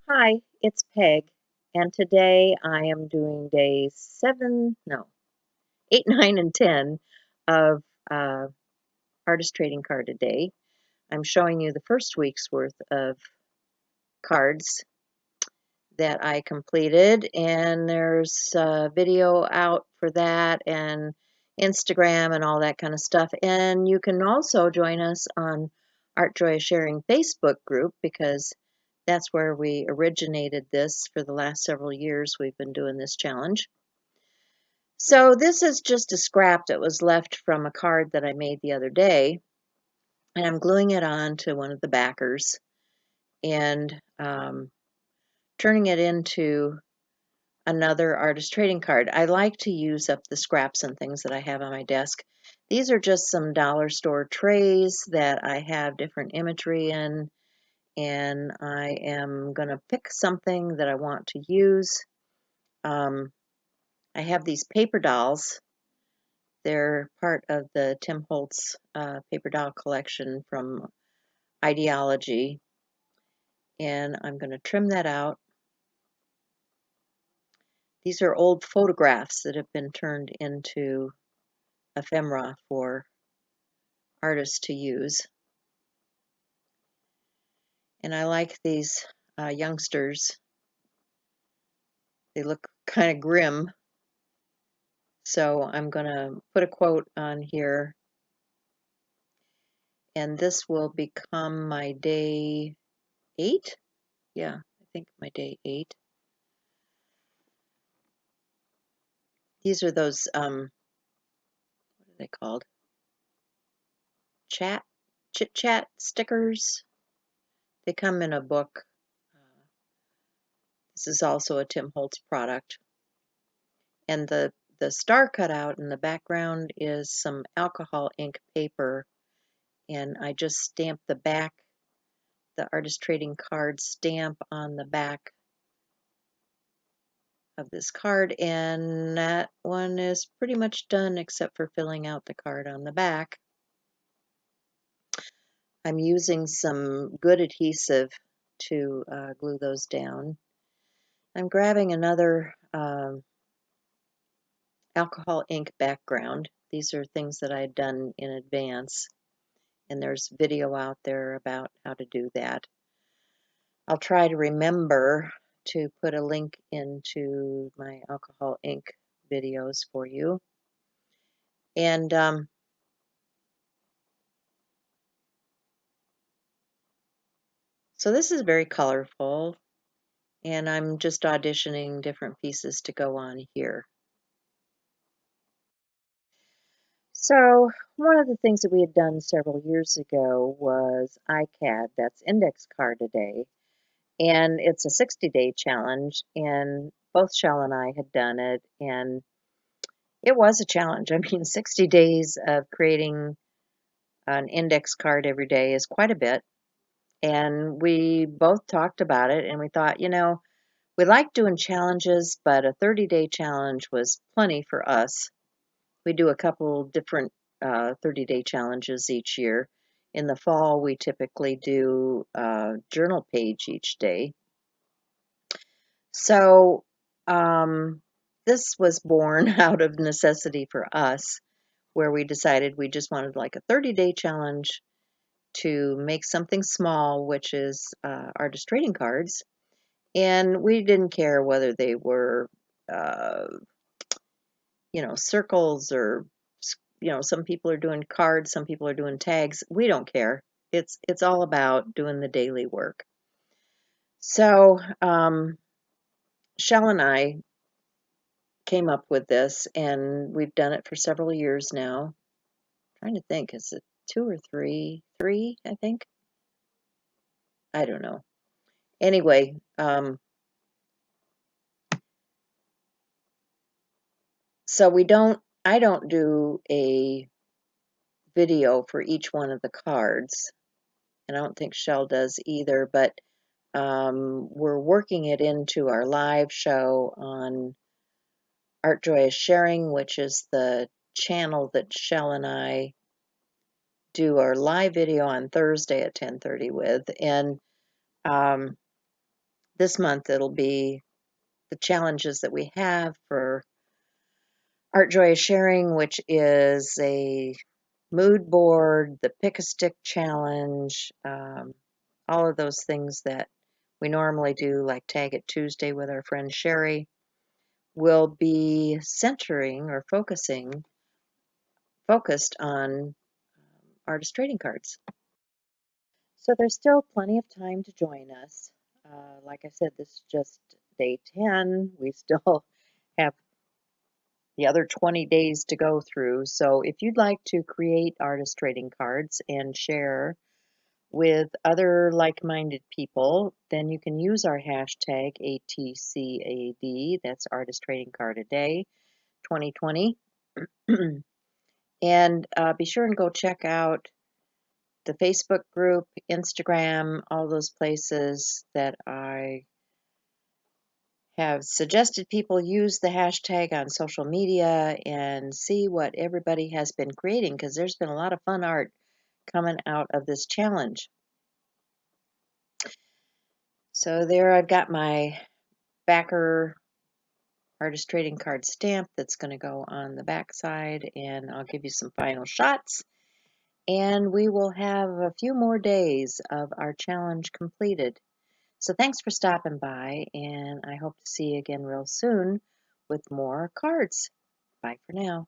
Hi, it's Peg, and today I am doing day 8, 9, and 10 of uh, Artist Trading Card a Day. I'm showing you the first week's worth of cards that I completed, and there's a video out for that, and Instagram, and all that kind of stuff. And you can also join us on Art Joy Sharing Facebook group because that's where we originated this for the last several years. We've been doing this challenge. So this is just a scrap that was left from a card that I made the other day, and I'm gluing it on to one of the backers and turning it into another artist trading card. I like to use up the scraps and things that I have on my desk. These are just some dollar store trays that I have different imagery in, and I am going to pick something that I want to use. I have these paper dolls. They're part of the Tim Holtz paper doll collection from Ideology, and I'm going to trim that out. These are old photographs that have been turned into ephemera for artists to use. And I like these youngsters. They look kind of grim. So I'm going to put a quote on here. And this will become my day 8. Yeah, I think my day 8. These are those, what are they called? Chit chat stickers. They come in a book. This is also a Tim Holtz product. And the star cutout in the background is some alcohol ink paper. And I just stamped the back, the Artist Trading Card stamp on the back of this card. And that one is pretty much done except for filling out the card on the back. I'm using some good adhesive to glue those down. I'm grabbing another alcohol ink background. These are things that I had done in advance, and there's video out there about how to do that. I'll try to remember to put a link into my alcohol ink videos for you. And so this is very colorful, and I'm just auditioning different pieces to go on here. So one of the things that we had done several years ago was ICAD, that's Index Card a Day, and it's a 60-day challenge, and both Shell and I had done it, and it was a challenge. I mean, 60 days of creating an index card every day is quite a bit, and we both talked about it, and we thought, we like doing challenges, but a 30-day challenge was plenty for us. We do a couple different 30-day challenges each year. In the fall, we typically do a journal page each day. So this was born out of necessity for us, where we decided we just wanted like a 30-day challenge to make something small, which is artist trading cards. And we didn't care whether they were, uh, circles or, some people are doing cards, some people are doing tags. We don't care. It's all about doing the daily work. So Shell and I came up with this, and we've done it for several years now. I'm trying to think, is it 2 or 3? 3, I think. I don't know. Anyway, so I don't do a video for each one of the cards, and I don't think Shell does either, but we're working it into our live show on Art Joy is Sharing, which is the channel that Shell and I do our live video on Thursday at 10:30 with. And this month it'll be the challenges that we have for Art Joy is Sharing, which is a mood board, the Pick a Stick challenge, all of those things that we normally do, like Tag It Tuesday with our friend Sherry, will be centering or focused on artist trading cards. So there's still plenty of time to join us. Like I said, this is just day 10. We still have the other 20 days to go through. So if you'd like to create artist trading cards and share with other like-minded people, then you can use our hashtag ATCAD, that's Artist Trading Card a Day 2020. And be sure and go check out the Facebook group, Instagram, all those places that I have suggested people use the hashtag on social media and see what everybody has been creating, because there's been a lot of fun art coming out of this challenge. So there I've got my backer artist trading card stamp that's going to go on the back side, and I'll give you some final shots, and we will have a few more days of our challenge completed. So thanks for stopping by, and I hope to see you again real soon with more cards. Bye for now.